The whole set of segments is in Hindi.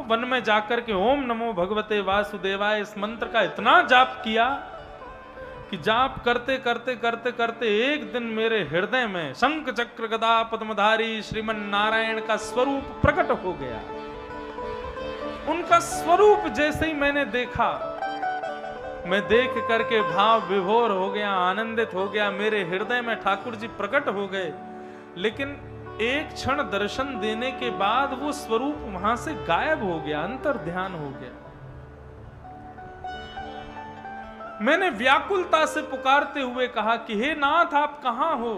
वन में जाकर के ओम नमो भगवते वासुदेवाय इस मंत्र का इतना जाप किया कि जाप करते करते करते करते एक दिन मेरे हृदय में शंख चक्र गदा पद्मधारी श्रीमन नारायण का स्वरूप प्रकट हो गया। उनका स्वरूप जैसे ही मैंने देखा, मैं देख करके भाव विभोर हो गया, आनंदित हो गया। मेरे हृदय में ठाकुर जी प्रकट हो गए, लेकिन एक क्षण दर्शन देने के बाद वो स्वरूप वहां से गायब हो गया, अंतर ध्यान हो गया। मैंने व्याकुलता से पुकारते हुए कहा कि हे नाथ आप कहां हो?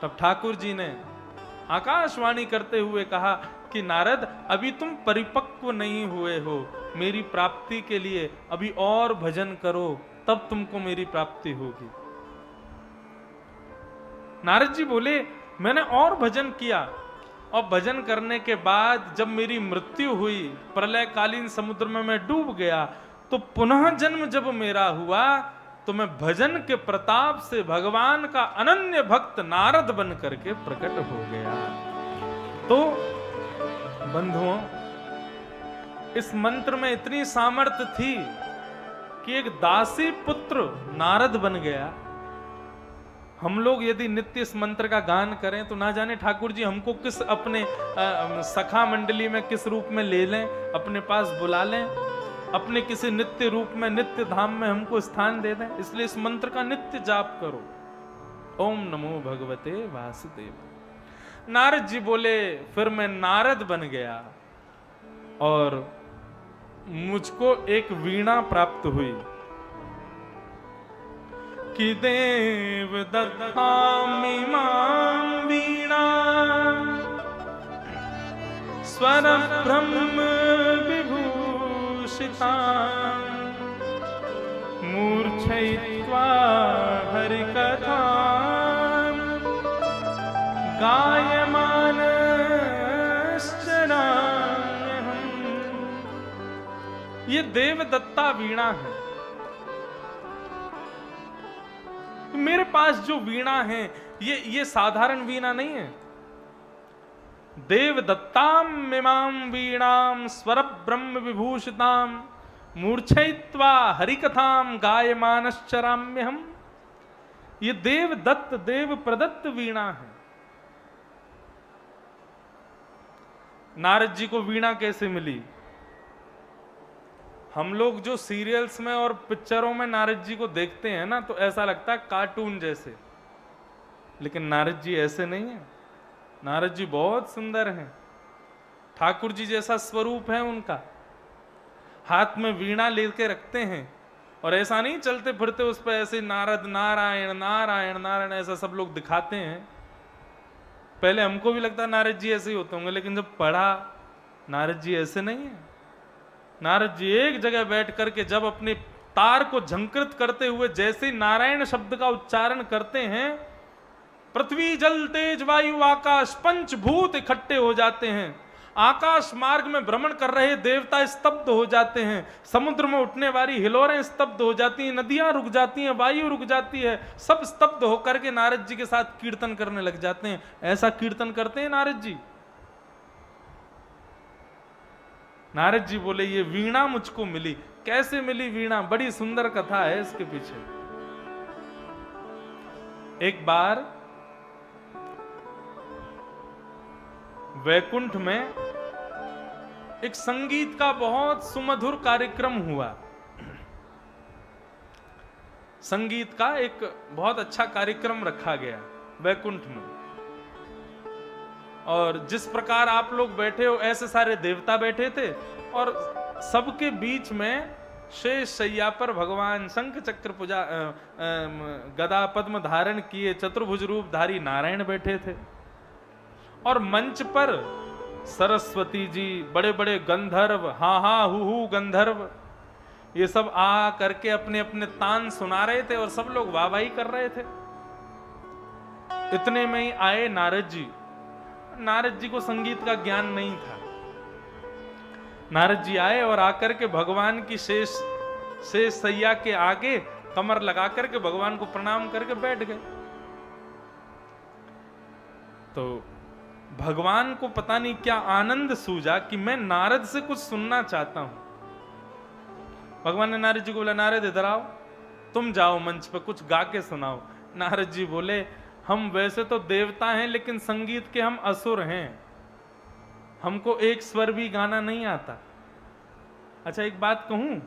तब ठाकुर जी ने आकाशवाणी करते हुए कहा कि नारद अभी तुम परिपक्व नहीं हुए हो, मेरी प्राप्ति के लिए अभी और भजन करो, तब तुमको मेरी प्राप्ति होगी। नारद जी बोले मैंने और भजन किया, और भजन करने के बाद जब मेरी मृत्यु हुई, प्रलयकालीन समुद्र में मैं डूब गया, तो पुनः जन्म जब मेरा हुआ तो मैं भजन के प्रताप से भगवान का अनन्य भक्त नारद बन करके प्रकट हो गया। तो बंधुओं, इस मंत्र में इतनी सामर्थ्य थी कि एक दासी पुत्र नारद बन गया। हम लोग यदि नित्य इस मंत्र का गान करें तो ना जाने ठाकुर जी हमको किस अपने सखा मंडली में किस रूप में ले लें, अपने पास बुला लें, अपने किसी नित्य रूप में नित्य धाम में हमको स्थान दे दें। इसलिए इस मंत्र का नित्य जाप करो, ओम नमो भगवते वासुदेव। नारद जी बोले फिर मैं नारद बन गया और मुझको एक वीणा प्राप्त हुई कि देव दत्तामिमां वीणा स्वर ब्रह्म विभूषिता मूर्छयित्वा हरिकथा गायमानश्चराम्यहम्। ये देवदत्ता वीणा है। मेरे पास जो वीणा है ये साधारण वीणा नहीं है। देवदत्ताम मिमां वीणाम स्वर ब्रह्म विभूषिताम मूर्छयित्वा हरिकथाम गायमानश्चराम्यहम्। ये देवदत्त देव प्रदत्त वीणा है। नारद जी को वीणा कैसे मिली? हम लोग जो सीरियल्स में और पिक्चरों में नारद जी को देखते हैं ना, तो ऐसा लगता है कार्टून जैसे, लेकिन नारद जी ऐसे नहीं है। नारद जी बहुत सुंदर हैं। ठाकुर जी जैसा स्वरूप है उनका। हाथ में वीणा लेके रखते हैं और ऐसा नहीं चलते फिरते उस पर ऐसे नारद नारायण नारायण नारायण ऐसा सब लोग दिखाते हैं। पहले हमको भी लगता नारद जी ऐसे ही होते होंगे, लेकिन जब पढ़ा नारद जी ऐसे नहीं है। नारद जी एक जगह बैठ करके जब अपने तार को झंकृत करते हुए जैसे ही नारायण शब्द का उच्चारण करते हैं, पृथ्वी जल तेज वायु आकाश पंचभूत इकट्ठे हो जाते हैं। आकाश मार्ग में भ्रमण कर रहे देवता स्तब्ध हो जाते हैं। समुद्र में उठने वाली हिलोरें स्तब्ध हो जाती हैं, नदियां रुक जाती हैं, वायु रुक जाती है, सब स्तब्ध होकर के नारद जी के साथ कीर्तन करने लग जाते हैं। ऐसा कीर्तन करते हैं नारद जी। नारद जी बोले ये वीणा मुझको मिली। कैसे मिली वीणा? बड़ी सुंदर कथा है इसके पीछे। एक बार वैकुंठ में एक संगीत का बहुत सुमधुर कार्यक्रम हुआ। संगीत का एक बहुत अच्छा कार्यक्रम रखा गया वैकुंठ में, और जिस प्रकार आप लोग बैठे हो ऐसे सारे देवता बैठे थे, और सबके बीच में शेष शैया पर भगवान शंख चक्र पूजा गदा पद्म धारण किए चतुर्भुज रूपधारी नारायण बैठे थे। और मंच पर सरस्वती जी, बड़े बड़े गंधर्व, हा हा हु गंधर्व, ये सब आ करके अपने अपने तान सुना रहे थे और सब लोग वाहवाही कर रहे थे। इतने में ही आए नारद जी। नारद जी को संगीत का ज्ञान नहीं था। नारद जी आए और आकर के भगवान की शेष सैया के आगे कमर लगा करके भगवान को प्रणाम करके बैठ गए। तो भगवान को पता नहीं क्या आनंद सूझा कि मैं नारद से कुछ सुनना चाहता हूं। भगवान ने नारद जी को बोला, नारद इधर आओ, तुम जाओ मंच पर कुछ गा के सुनाओ। नारद जी बोले, हम वैसे तो देवता हैं लेकिन संगीत के हम असुर हैं, हमको एक स्वर भी गाना नहीं आता। अच्छा एक बात कहूं,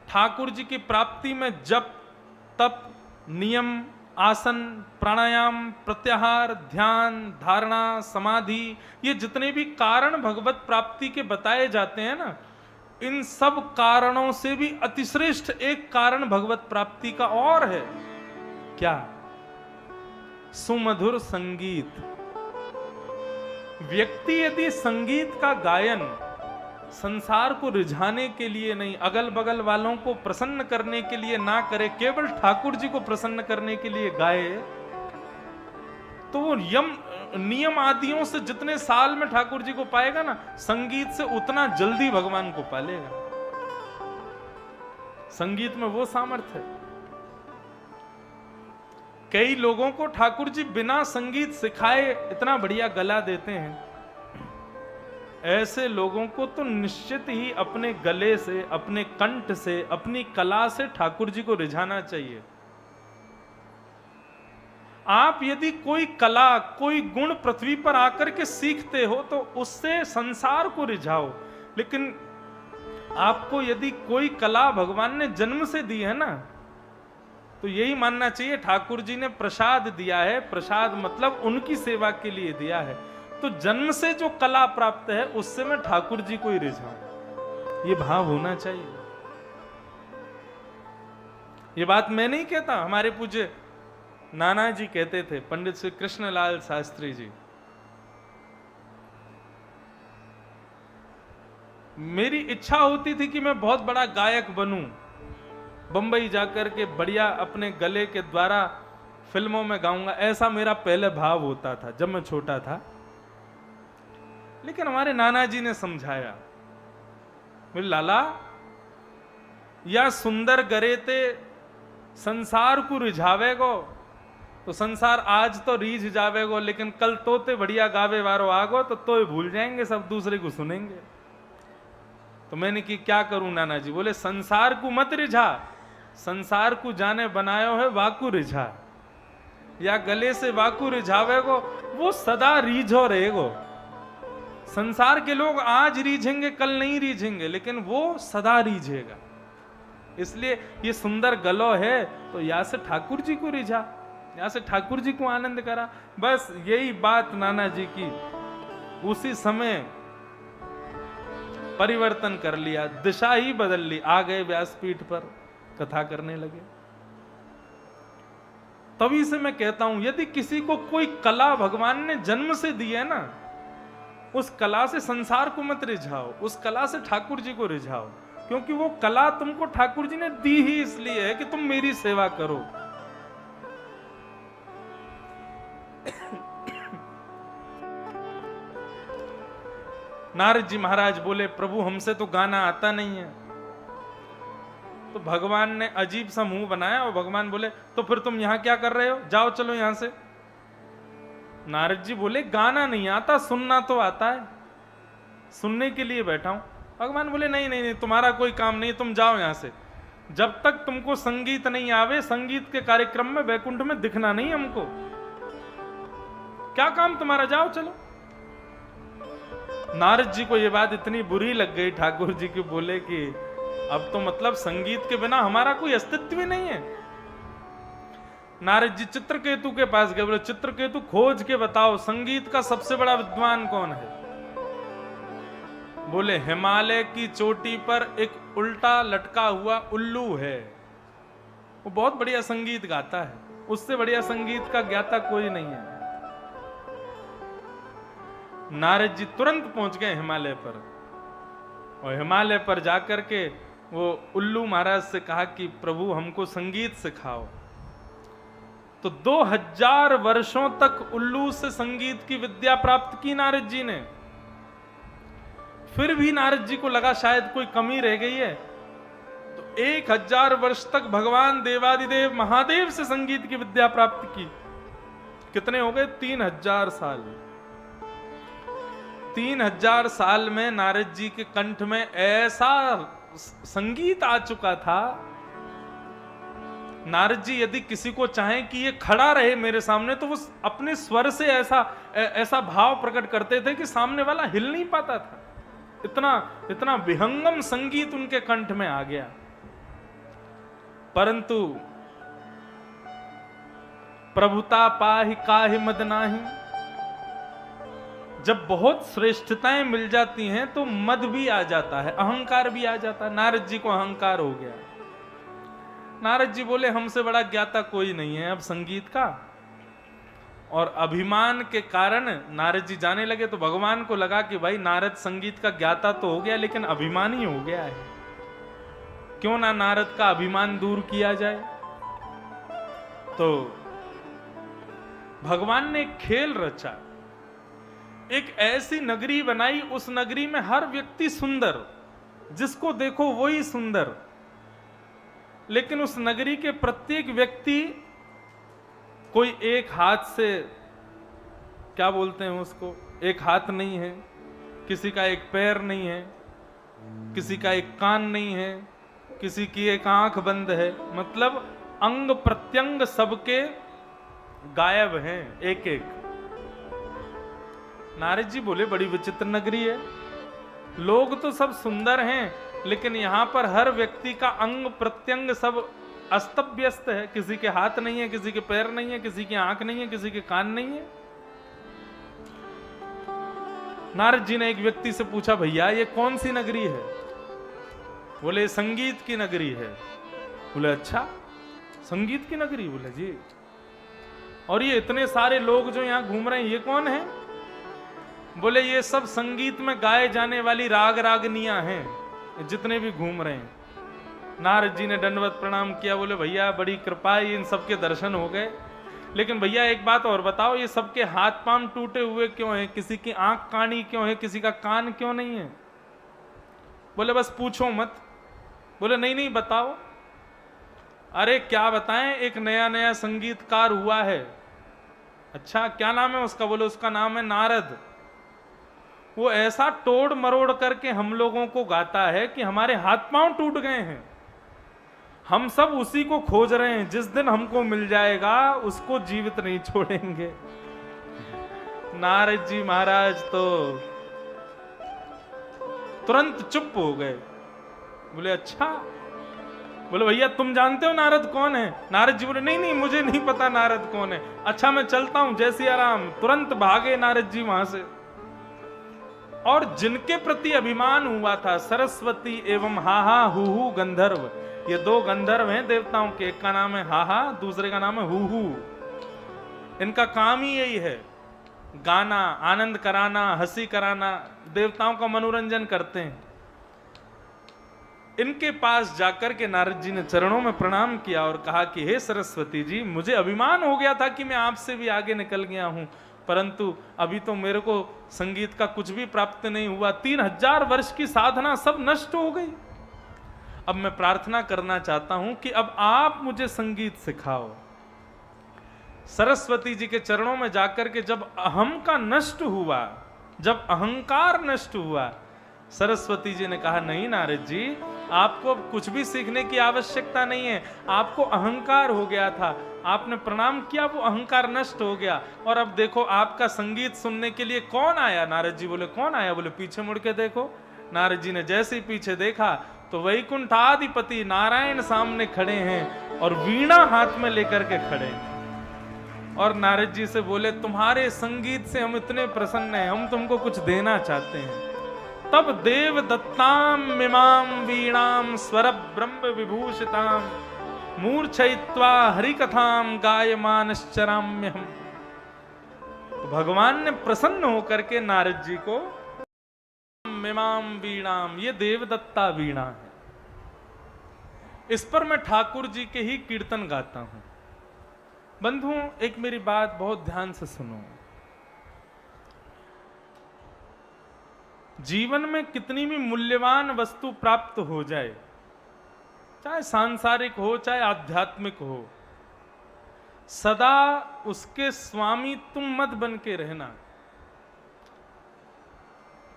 ठाकुर जी की प्राप्ति में जप, तप, नियम, आसन, प्राणायाम, प्रत्याहार, ध्यान, धारणा, समाधि, ये जितने भी कारण भगवत प्राप्ति के बताए जाते हैं ना, इन सब कारणों से भी अतिश्रेष्ठ एक कारण भगवत प्राप्ति का और है। क्या? सुमधुर संगीत। व्यक्ति यदि संगीत का गायन संसार को रिझाने के लिए नहीं, अगल बगल वालों को प्रसन्न करने के लिए ना करे, केवल ठाकुर जी को प्रसन्न करने के लिए गाए, तो वो नियम आदियों से जितने साल में ठाकुर जी को पाएगा ना, संगीत से उतना जल्दी भगवान को पालेगा। संगीत में वो सामर्थ्य है। कई लोगों को ठाकुर जी बिना संगीत सिखाए इतना बढ़िया गला देते हैं। ऐसे लोगों को तो निश्चित ही अपने गले से, अपने कंठ से, अपनी कला से ठाकुर जी को रिझाना चाहिए। आप यदि कोई कला, कोई गुण पृथ्वी पर आकर के सीखते हो तो उससे संसार को रिझाओ, लेकिन आपको यदि कोई कला भगवान ने जन्म से दी है ना, तो यही मानना चाहिए ठाकुर जी ने प्रसाद दिया है। प्रसाद मतलब उनकी सेवा के लिए दिया है। तो जन्म से जो कला प्राप्त है उससे मैं ठाकुर जी को ही रिझाऊं, ये भाव होना चाहिए। ये बात मैं नहीं कहता, हमारे पूज्य नाना जी कहते थे, पंडित श्री कृष्णलाल शास्त्री जी। मेरी इच्छा होती थी कि मैं बहुत बड़ा गायक बनूं, बंबई जाकर के बढ़िया अपने गले के द्वारा फिल्मों में गाऊंगा, ऐसा मेरा पहले भाव होता था जब मैं छोटा था। लेकिन हमारे नाना जी ने समझाया, बोले लाला, या सुंदर गरेते संसार को रिझावेगो तो संसार आज तो रीझ जावेगो, लेकिन कल तोते बढ़िया गावे वारो आगो तो भूल जाएंगे, सब दूसरे को सुनेंगे। तो मैंने कि क्या करूं नाना जी? बोले संसार को मत रिझा, संसार को जाने बनायो है वाकु रिझा, या गले से वाकु रिझावेगो वो सदा रीझो रहेगो। संसार के लोग आज रीझेंगे, कल नहीं रीझेंगे, लेकिन वो सदा रीझेगा। इसलिए ये सुंदर गलो है तो या से ठाकुर जी को रिझा, या से ठाकुर जी को आनंद करा। बस यही बात नाना जी की उसी समय परिवर्तन कर लिया, दिशा ही बदल ली। आ गए व्यासपीठ पर, कथा करने लगे। तभी से मैं कहता हूं, यदि किसी को कोई कला भगवान ने जन्म से दी है ना, उस कला से संसार को मत रिझाओ, उस कला से ठाकुर जी को रिझाओ, क्योंकि वो कला तुमको ठाकुर जी ने दी ही इसलिए है कि तुम मेरी सेवा करो। नारद जी महाराज बोले, प्रभु हमसे तो गाना आता नहीं है। तो भगवान ने अजीब सा मुंह बनाया और भगवान बोले, तो फिर तुम यहां क्या कर रहे हो? जाओ चलो यहां से। नारद जी बोले, गाना नहीं आता, सुनना तो आता है, सुनने के लिए बैठा हूं। भगवान बोले, नहीं नहीं नहीं, तुम्हारा कोई काम नहीं, तुम जाओ यहां से। जब तक तुमको संगीत नहीं आवे, संगीत के कार्यक्रम में वैकुंठ में दिखना नहीं हमको। क्या काम तुम्हारा, जाओ चलो। नारद जी को यह बात इतनी बुरी लग गई ठाकुर जी की, बोले कि अब तो मतलब संगीत के बिना हमारा कोई अस्तित्व ही नहीं है। नारद जी चित्रकेतु के पास गए, बोले चित्रकेतु खोज के बताओ संगीत का सबसे बड़ा विद्वान कौन है? बोले हिमालय की चोटी पर एक उल्टा लटका हुआ उल्लू है, वो बहुत बढ़िया संगीत गाता है, उससे बढ़िया संगीत का ज्ञाता कोई नहीं है। नारद जी तुरंत पहुंच गए हिमालय पर, और हिमालय पर जाकर के वो उल्लू महाराज से कहा कि प्रभु हमको संगीत सिखाओ। तो 2000 वर्षों तक उल्लू से संगीत की विद्या प्राप्त की नारद जी ने। फिर भी नारद जी को लगा शायद कोई कमी रह गई है, तो 1000 वर्ष तक भगवान देवादिदेव महादेव से संगीत की विद्या प्राप्त की। कितने हो गए? 3000 साल। 3000 साल में नारद जी के कंठ में ऐसा संगीत आ चुका था। नारद जी यदि किसी को चाहे कि ये खड़ा रहे मेरे सामने, तो वो अपने स्वर से ऐसा भाव प्रकट करते थे कि सामने वाला हिल नहीं पाता था। इतना विहंगम संगीत उनके कंठ में आ गया। परंतु प्रभुता पाहि काहि मद नाहि, जब बहुत श्रेष्ठताएं मिल जाती हैं तो मद भी आ जाता है, अहंकार भी आ जाता है। नारद जी को अहंकार हो गया। नारद जी बोले हमसे बड़ा ज्ञाता कोई नहीं है अब संगीत का। और अभिमान के कारण नारद जी जाने लगे तो भगवान को लगा कि भाई नारद संगीत का ज्ञाता तो हो गया लेकिन अभिमानी हो गया है, क्यों ना नारद का अभिमान दूर किया जाए। तो भगवान ने एक खेल रचा, एक ऐसी नगरी बनाई, उस नगरी में हर व्यक्ति सुंदर, जिसको देखो वही सुंदर, लेकिन उस नगरी के प्रत्येक व्यक्ति, कोई एक हाथ से, क्या बोलते हैं उसको, एक हाथ नहीं है, किसी का एक पैर नहीं है, किसी का एक कान नहीं है, किसी की एक आंख बंद है, मतलब अंग प्रत्यंग सबके गायब हैं एक एक। नारद जी बोले बड़ी विचित्र नगरी है, लोग तो सब सुंदर हैं लेकिन यहां पर हर व्यक्ति का अंग प्रत्यंग सब अस्त व्यस्त है, किसी के हाथ नहीं है, किसी के पैर नहीं है, किसी की आंख नहीं है, किसी के कान नहीं है। नारद जी ने एक व्यक्ति से पूछा भैया ये कौन सी नगरी है? बोले संगीत की नगरी है। बोले अच्छा संगीत की नगरी? बोले जी। और ये इतने सारे लोग जो यहां घूम रहे हैं ये कौन है? बोले ये सब संगीत में गाए जाने वाली राग रागनियां हैं जितने भी घूम रहे हैं। नारद जी ने दंडवत प्रणाम किया, बोले भैया बड़ी कृपा है, इन सबके दर्शन हो गए, लेकिन भैया एक बात और बताओ, ये सबके हाथ पांव टूटे हुए क्यों हैं? किसी की आंख कानी क्यों है? किसी का कान क्यों नहीं है? बोले बस पूछो मत। बोले नहीं नहीं बताओ। अरे क्या बताएं, एक नया नया संगीतकार हुआ है। अच्छा क्या नाम है उसका? बोले उसका नाम है नारद। वो ऐसा तोड़ मरोड़ करके हम लोगों को गाता है कि हमारे हाथ पांव टूट गए हैं। हम सब उसी को खोज रहे हैं, जिस दिन हमको मिल जाएगा उसको जीवित नहीं छोड़ेंगे। नारद जी महाराज तो तुरंत चुप हो गए। बोले अच्छा? बोले भैया तुम जानते हो नारद कौन है? नारद जी बोले नहीं नहीं मुझे नहीं पता नारद कौन है। अच्छा मैं चलता हूं, जय सिया राम। तुरंत भागे नारद जी वहां से। और जिनके प्रति अभिमान हुआ था, सरस्वती एवं हाहा हूहू गंधर्व, ये दो गंधर्व हैं देवताओं के, एक का नाम है हाहा, दूसरे का नाम है हूहू। इनका काम ही यही है, गाना, आनंद कराना, हंसी कराना, देवताओं का मनोरंजन करते हैं। इनके पास जाकर के नारद जी ने चरणों में प्रणाम किया और कहा कि हे सरस्वती जी, मुझे अभिमान हो गया था कि मैं आपसे भी आगे निकल गया हूं, परंतु अभी तो मेरे को संगीत का कुछ भी प्राप्त नहीं हुआ। 3000 वर्ष की साधना सब नष्ट हो गई। अब मैं प्रार्थना करना चाहता हूं कि अब आप मुझे संगीत सिखाओ। सरस्वती जी के चरणों में जाकर के जब अहम का नष्ट हुआ, जब अहंकार नष्ट हुआ, सरस्वती जी ने कहा नहीं नारद जी, आपको अब कुछ भी सीखने की आवश्यकता नहीं है, आपको अहंकार हो गया था, आपने प्रणाम किया, वो अहंकार नष्ट हो गया, और अब देखो आपका संगीत सुनने के लिए कौन आया? नारद जी बोले कौन आया? बोले पीछे मुड़ के देखो। नारद जी ने जैसे ही पीछे देखा तो वैकुंठाधिपति नारायण सामने खड़े हैं और वीणा हाथ में लेकर के खड़े हैं। और नारद जी से बोले तुम्हारे संगीत से हम इतने प्रसन्न हैं, हम तुमको कुछ देना चाहते हैं। तब देव दत्ताम मिमाम वीणाम स्वर ब्रह्म विभूषिताम मूर्छयित्वा हरिकथाम गायमानश्चराम्यहम्। तो भगवान ने प्रसन्न होकर के नारद जी को मिमाम वीणाम, ये देवदत्ता वीणा है, इस पर मैं ठाकुर जी के ही कीर्तन गाता हूं। बंधुओं एक मेरी बात बहुत ध्यान से सुनो। जीवन में कितनी भी मूल्यवान वस्तु प्राप्त हो जाए, चाहे सांसारिक हो चाहे आध्यात्मिक हो, सदा उसके स्वामी तुम मत बन के रहना।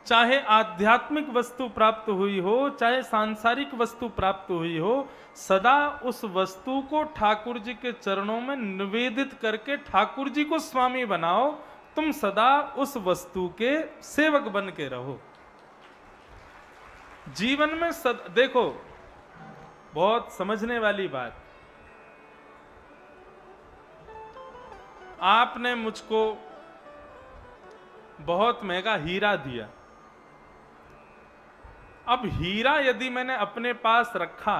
चाहे आध्यात्मिक वस्तु प्राप्त हुई हो, चाहे सांसारिक वस्तु प्राप्त हुई हो, सदा उस वस्तु को ठाकुर जी के चरणों में निवेदित करके ठाकुर जी को स्वामी बनाओ। तुम सदा उस वस्तु के सेवक बन के रहो। जीवन में देखो, बहुत समझने वाली बात, आपने मुझको बहुत महंगा हीरा दिया। अब हीरा यदि मैंने अपने पास रखा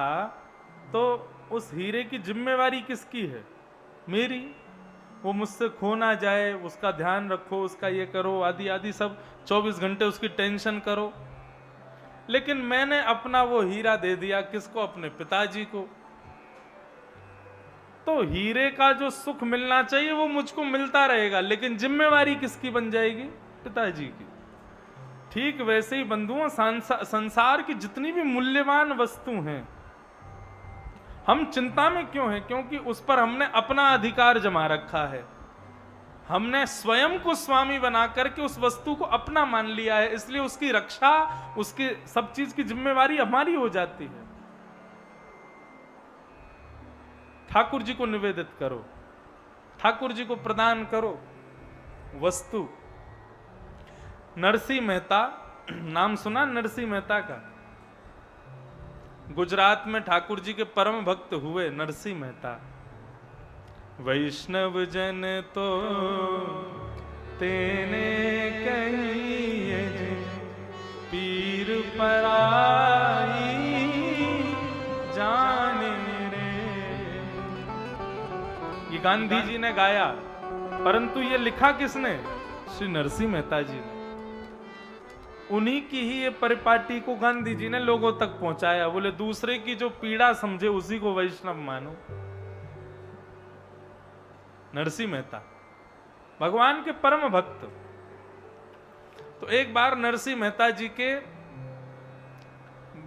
तो उस हीरे की जिम्मेवारी किसकी है? मेरी। वो मुझसे खो ना जाए, उसका ध्यान रखो, उसका ये करो, आदि आदि सब 24 घंटे उसकी टेंशन करो। लेकिन मैंने अपना वो हीरा दे दिया किसको? अपने पिताजी को। तो हीरे का जो सुख मिलना चाहिए वो मुझको मिलता रहेगा, लेकिन जिम्मेवारी किसकी बन जाएगी? पिताजी की। ठीक वैसे ही बंधुओं, संसार की जितनी भी मूल्यवान वस्तु हैं, हम चिंता में क्यों हैं? क्योंकि उस पर हमने अपना अधिकार जमा रखा है। हमने स्वयं को स्वामी बना करके उस वस्तु को अपना मान लिया है, इसलिए उसकी रक्षा, उसकी सब चीज की जिम्मेवारी हमारी हो जाती है। ठाकुर जी को निवेदित करो, ठाकुर जी को प्रदान करो वस्तु। नरसिंह मेहता, नाम सुना नरसिंह मेहता का? गुजरात में ठाकुर जी के परम भक्त हुए नरसिंह मेहता। वैष्णव जन तो तेने कहिए पीर पराई जाने रे। ये गांधी जी ने गाया, परंतु ये लिखा किसने? श्री नरसिंह मेहता जी ने। उन्हीं की ही ये परिपाटी को गांधी जी ने लोगों तक पहुंचाया। बोले दूसरे की जो पीड़ा समझे उसी को वैष्णव मानो। नरसिंह मेहता भगवान के परम भक्त। तो एक बार नरसिंह मेहता जी के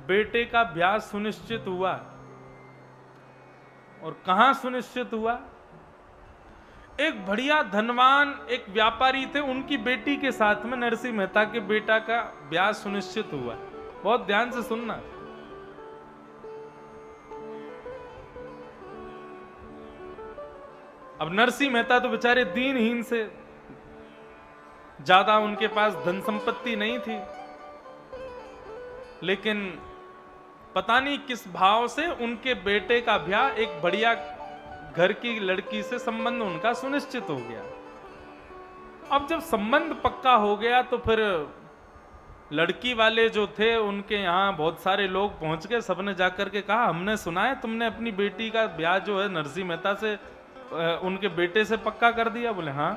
बेटे का ब्याह सुनिश्चित हुआ। और कहां सुनिश्चित हुआ? एक बढ़िया धनवान एक व्यापारी थे, उनकी बेटी के साथ में नरसिंह मेहता के बेटा का ब्याह सुनिश्चित हुआ। बहुत ध्यान से सुनना। अब नरसिंह मेहता तो बेचारे दीनहीन से, ज्यादा उनके पास धन संपत्ति नहीं थी, लेकिन पता नहीं किस भाव से उनके बेटे का ब्याह एक बढ़िया घर की लड़की से संबंध उनका सुनिश्चित हो गया। अब जब संबंध पक्का हो गया तो फिर लड़की वाले जो थे उनके यहाँ बहुत सारे लोग पहुंच गए। सबने जाकर के कहा, हमने सुना है तुमने अपनी बेटी का ब्याह जो है नरसिंह मेहता से, उनके बेटे से पक्का कर दिया। बोले हाँ।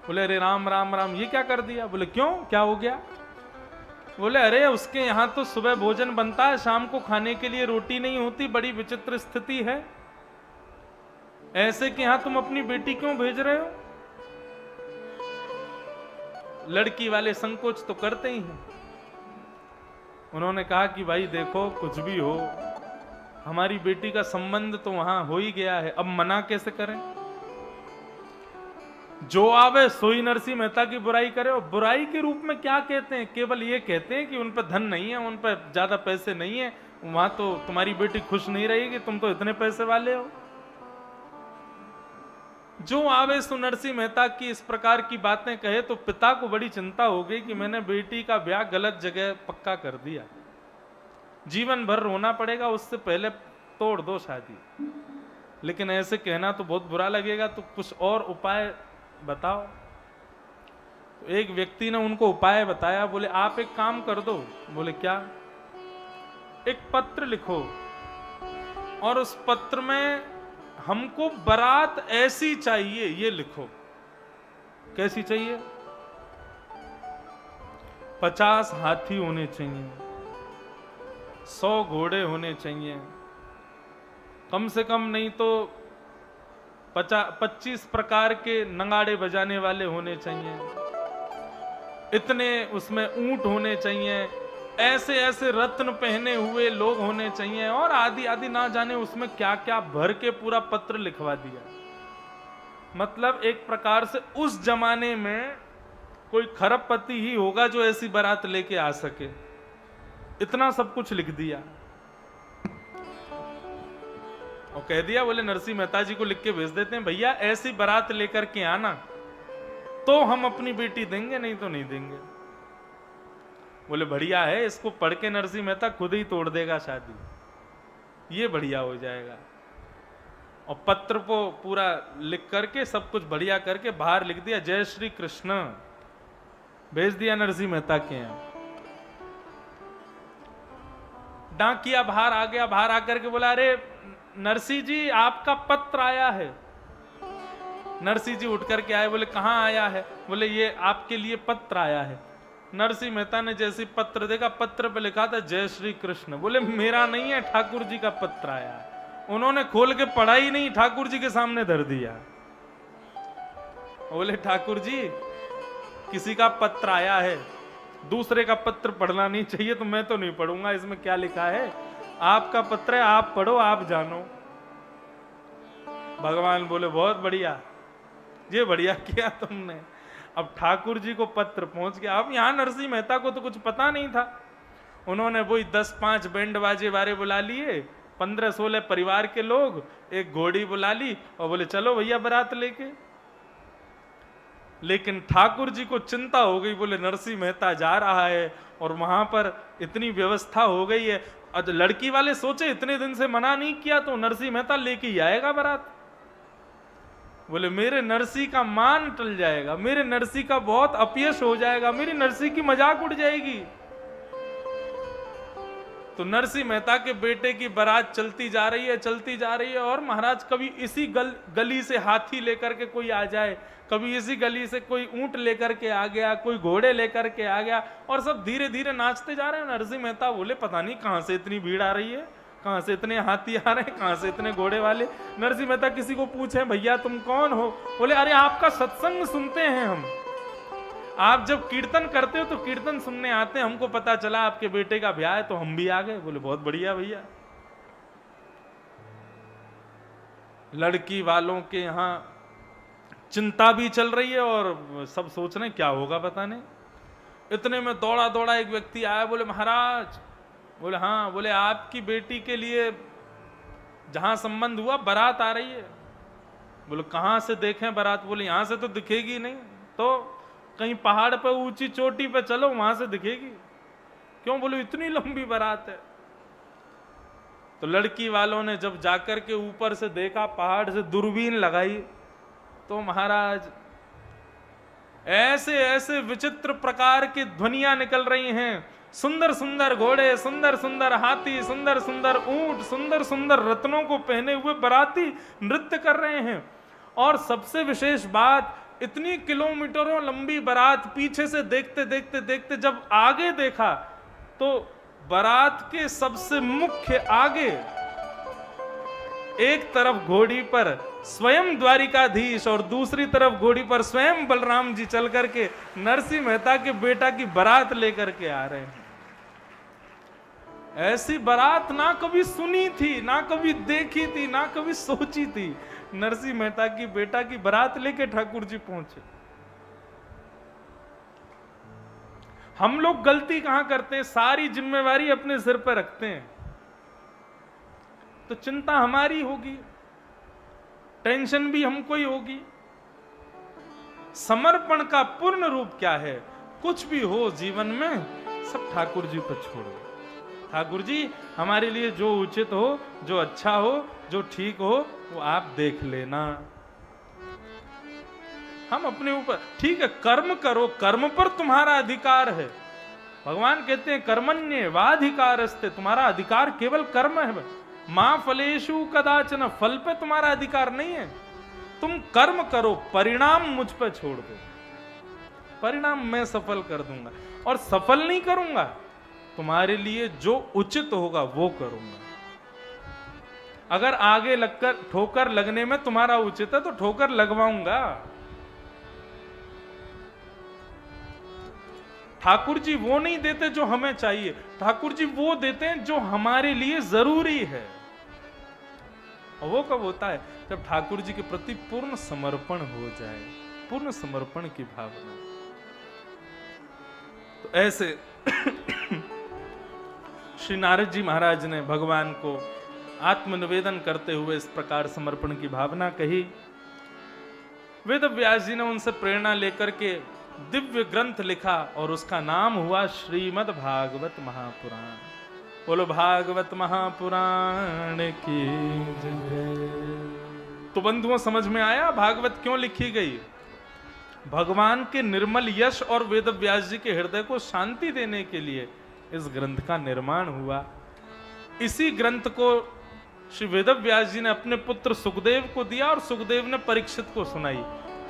बोले अरे राम राम राम, ये क्या कर दिया? बोले क्यों, क्या हो गया? बोले अरे उसके यहाँ तो सुबह भोजन बनता है, शाम को खाने के लिए रोटी नहीं होती, बड़ी विचित्र स्थिति है। ऐसे कि यहां तुम अपनी बेटी क्यों भेज रहे हो? लड़की वाले संकोच तो करते ही हैं। उन्होंने कहा कि भाई देखो, कुछ भी हो, हमारी बेटी का संबंध तो वहां हो ही गया है, अब मना कैसे करें? जो आवे सोई नरसिंह मेहता की बुराई करे। और बुराई के रूप में क्या कहते हैं? केवल ये कहते हैं कि उन पर धन नहीं है, उन पर ज्यादा पैसे नहीं है, वहां तो तुम्हारी बेटी खुश नहीं रहेगी, तुम तो इतने पैसे वाले हो। जो आवे सो नरसिंह मेहता की इस प्रकार की बातें कहे तो पिता को बड़ी चिंता हो गई कि मैंने बेटी का ब्याह गलत जगह पक्का कर दिया, जीवन भर रोना पड़ेगा, उससे पहले तोड़ दो शादी। लेकिन ऐसे कहना तो बहुत बुरा लगेगा, तो कुछ और उपाय बताओ। तो एक व्यक्ति ने उनको उपाय बताया। बोले आप एक काम कर दो। बोले क्या? एक पत्र लिखो और उस पत्र में हमको बारात ऐसी चाहिए, ये लिखो। कैसी चाहिए? 50 हाथी होने चाहिए, 100 घोड़े होने चाहिए, कम से कम नहीं तो 25 प्रकार के नगाड़े बजाने वाले होने चाहिए, इतने उसमें ऊंट होने चाहिए, ऐसे ऐसे रत्न पहने हुए लोग होने चाहिए, और आदि आदि, ना जाने उसमें क्या क्या भर के पूरा पत्र लिखवा दिया। मतलब एक प्रकार से उस जमाने में कोई खरबपति ही होगा जो ऐसी बारात लेके आ सके, इतना सब कुछ लिख दिया। और कह दिया, बोले नरसिंह मेहता जी को लिख के भेज देते हैं, भैया ऐसी बारात लेकर के आना तो हम अपनी बेटी देंगे, नहीं तो नहीं देंगे। बोले बढ़िया है, इसको पढ़ के नरसिंह मेहता खुद ही तोड़ देगा शादी, ये बढ़िया हो जाएगा। और पत्र को पूरा लिख करके सब कुछ बढ़िया करके बाहर लिख दिया, जय श्री कृष्ण, भेज दिया नरसिंह मेहता के यहां। डाकिया बाहर आ गया, बाहर आकर के बोला, अरे नरसिंह जी आपका पत्र आया है। नरसिंह जी उठ करके आए, बोले कहां आया है? बोले ये आपके लिए पत्र आया है। नरसिंह मेहता ने जैसे पत्र देखा, पत्र पे लिखा था जय श्री कृष्ण। बोले मेरा नहीं है, ठाकुर जी का पत्र आया है। उन्होंने खोल के पढ़ा ही नहीं, ठाकुर जी के सामने धर दिया। बोले ठाकुर जी किसी का पत्र आया है, दूसरे का पत्र पढ़ना नहीं चाहिए, तो मैं तो नहीं पढ़ूंगा, इसमें क्या लिखा है, आपका पत्र है, आप पढ़ो, आप जानो। भगवान बोले बहुत बढ़िया, ये बढ़िया किया तुमने। अब ठाकुर जी को पत्र पहुंच गया। अब यहां नरसिंह मेहता को तो कुछ पता नहीं था। उन्होंने वही 10-5 बैंड बाजे वाले बुला लिए, 15-16 परिवार के लोग, एक घोड़ी बुला ली और बोले चलो भैया बारात लेके। लेकिन ठाकुर जी को चिंता हो गई, बोले नरसिंह मेहता जा रहा है और वहां पर इतनी व्यवस्था हो गई है। और लड़की वाले सोचे इतने दिन से मना नहीं किया तो नरसिंह मेहता लेके ही आएगा बारात। बोले मेरे नरसिंह का मान टल जाएगा, मेरे नरसिंह का बहुत अपयश हो जाएगा, मेरी नरसिंह की मजाक उड़ जाएगी। तो नरसिंह मेहता के बेटे की बारात चलती जा रही है, चलती जा रही है। और महाराज कभी इसी गली से हाथी लेकर के कोई आ जाए, कभी इसी गली से कोई ऊंट लेकर के आ गया, कोई घोड़े लेकर के आ गया, और सब धीरे धीरे नाचते जा रहे हैं। नरसिंह मेहता बोले पता नहीं कहां से इतनी भीड़ आ रही है, कहां से इतने हाथी आ रहे हैं, कहां से इतने घोड़े वाले। नरसिंह मेहता किसी को पूछे भैया तुम कौन हो? बोले अरे आपका सत्संग सुनते हैं हम, आप जब कीर्तन करते हो तो कीर्तन सुनने आते हैं, हमको पता चला आपके बेटे का ब्याह है तो हम भी आ गए। बोले बहुत बढ़िया भैया। लड़की वालों के यहां चिंता भी चल रही है और सब सोच रहे हैं क्या होगा पता नहीं। इतने में दौड़ा दौड़ा एक व्यक्ति आया, बोले महाराज। बोले हाँ। बोले आपकी बेटी के लिए जहां संबंध हुआ बारात आ रही है। बोले कहां से देखें बारात? बोले यहां से तो दिखेगी नहीं, तो कहीं पहाड़ पर ऊंची चोटी पे चलो, वहां से दिखेगी। क्यों? बोले इतनी लंबी बारात है। तो लड़की वालों ने जब जाकर के ऊपर से देखा, पहाड़ से दूरबीन लगाई, तो महाराज ऐसे ऐसे विचित्र प्रकार की ध्वनियां निकल रही हैं। सुंदर सुंदर घोड़े, सुंदर सुंदर हाथी, सुंदर सुंदर ऊंट, सुंदर सुंदर रत्नों को पहने हुए बाराती नृत्य कर रहे हैं। और सबसे विशेष बात, इतनी किलोमीटरों लंबी बारात पीछे से देखते देखते देखते जब आगे देखा तो बारात के सबसे मुख्य आगे एक तरफ घोड़ी पर स्वयं द्वारिकाधीश और दूसरी तरफ घोड़ी पर स्वयं बलराम जी चल करके नरसिंह मेहता के बेटा की बारात लेकर के आ रहे हैं। ऐसी बारात ना कभी सुनी थी, ना कभी देखी थी, ना कभी सोची थी। नरसिंह मेहता की बेटा की बारात लेके ठाकुर जी पहुंचे। हम लोग गलती कहां करते हैं, सारी जिम्मेवारी अपने सिर पर रखते हैं। तो चिंता हमारी होगी, टेंशन भी हमको ही होगी। समर्पण का पूर्ण रूप क्या है? कुछ भी हो जीवन में सब ठाकुर जी पर छोड़ो। ठाकुर जी हमारे लिए जो उचित हो, जो अच्छा हो, जो ठीक हो, वो आप देख लेना। हम अपने ऊपर ठीक है, कर्म करो, कर्म पर तुम्हारा अधिकार है। भगवान कहते हैं कर्मण्ये वाधिकारस्ते, तुम्हारा अधिकार केवल कर्म है। मां फलेषु कदाचन, फल पे तुम्हारा अधिकार नहीं है। तुम कर्म करो, परिणाम मुझ पे छोड़ दो। परिणाम मैं सफल कर दूंगा, और सफल नहीं करूंगा, तुम्हारे लिए जो उचित होगा वो करूंगा। अगर आगे लगकर ठोकर लगने में तुम्हारा उचित है तो ठोकर लगवाऊंगा। ठाकुर जी वो नहीं देते जो हमें चाहिए, ठाकुर जी वो देते हैं जो हमारे लिए जरूरी है। और वो कब होता है? जब ठाकुर जी के प्रति पूर्ण समर्पण हो जाए, पूर्ण समर्पण की भावना। तो ऐसे श्री नारद जी महाराज ने भगवान को आत्मनिवेदन करते हुए इस प्रकार समर्पण की भावना कही। वेद व्यास जी ने उनसे प्रेरणा लेकर के दिव्य ग्रंथ लिखा और उसका नाम हुआ श्रीमद् भागवत महापुराण। बोलो भागवत महापुराण की जय। तो बंधुओं, समझ में आया भागवत क्यों लिखी गई? भगवान के निर्मल यश और वेद व्यास जी के हृदय को शांति देने के लिए इस ग्रंथ का निर्माण हुआ। इसी ग्रंथ को श्री वेद व्यास जी ने अपने पुत्र सुखदेव को दिया और सुखदेव ने परीक्षित को सुनाई।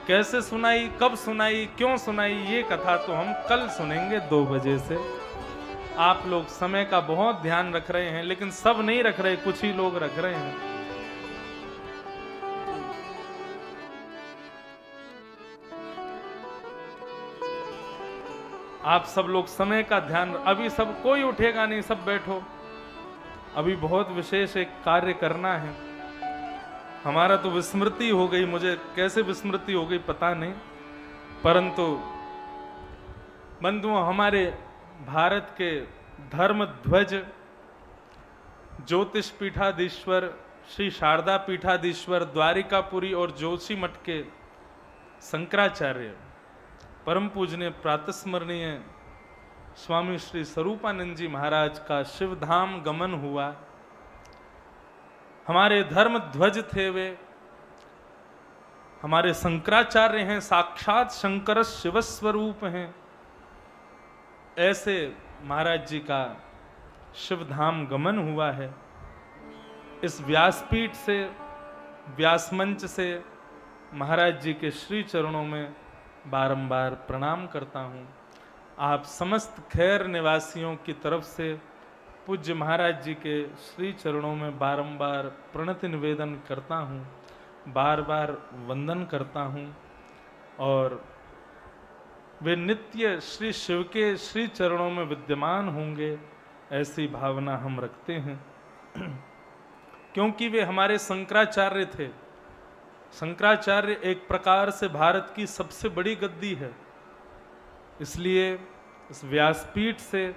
कैसे सुनाई, कब सुनाई, क्यों सुनाई, ये कथा तो हम कल सुनेंगे 2 बजे से। आप लोग समय का बहुत ध्यान रख रहे हैं, लेकिन सब नहीं रख रहे, कुछ ही लोग रख रहे हैं। आप सब लोग समय का ध्यान, अभी सब कोई उठेगा नहीं, सब बैठो। अभी बहुत विशेष एक कार्य करना है। हमारा तो विस्मृति हो गई, मुझे कैसे विस्मृति हो गई पता नहीं, परंतु बंधुओं, हमारे भारत के धर्म ध्वज ज्योतिष पीठाधीश्वर श्री शारदा पीठाधीश्वर द्वारिकापुरी और जोशी मठ के शंकराचार्य परम पूजनीय प्रातस्मरणीय स्वामी श्री स्वरूपानंद जी महाराज का शिवधाम गमन हुआ। हमारे धर्म ध्वज थे वे, हमारे शंकराचार्य हैं, साक्षात शंकर शिव स्वरूप हैं। ऐसे महाराज जी का शिवधाम गमन हुआ है। इस व्यासपीठ से, व्यासमंच से महाराज जी के श्री चरणों में बारंबार प्रणाम करता हूँ। आप समस्त खैर निवासियों की तरफ से पूज्य महाराज जी के श्री चरणों में बारंबार प्रणति निवेदन करता हूँ, बार बार वंदन करता हूँ और वे नित्य श्री शिव के श्री चरणों में विद्यमान होंगे, ऐसी भावना हम रखते हैं। क्योंकि वे हमारे शंकराचार्य थे। शंकराचार्य एक प्रकार से भारत की सबसे बड़ी गद्दी है, इसलिए इस व्यासपीठ से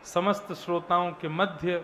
समस्त श्रोताओं के मध्य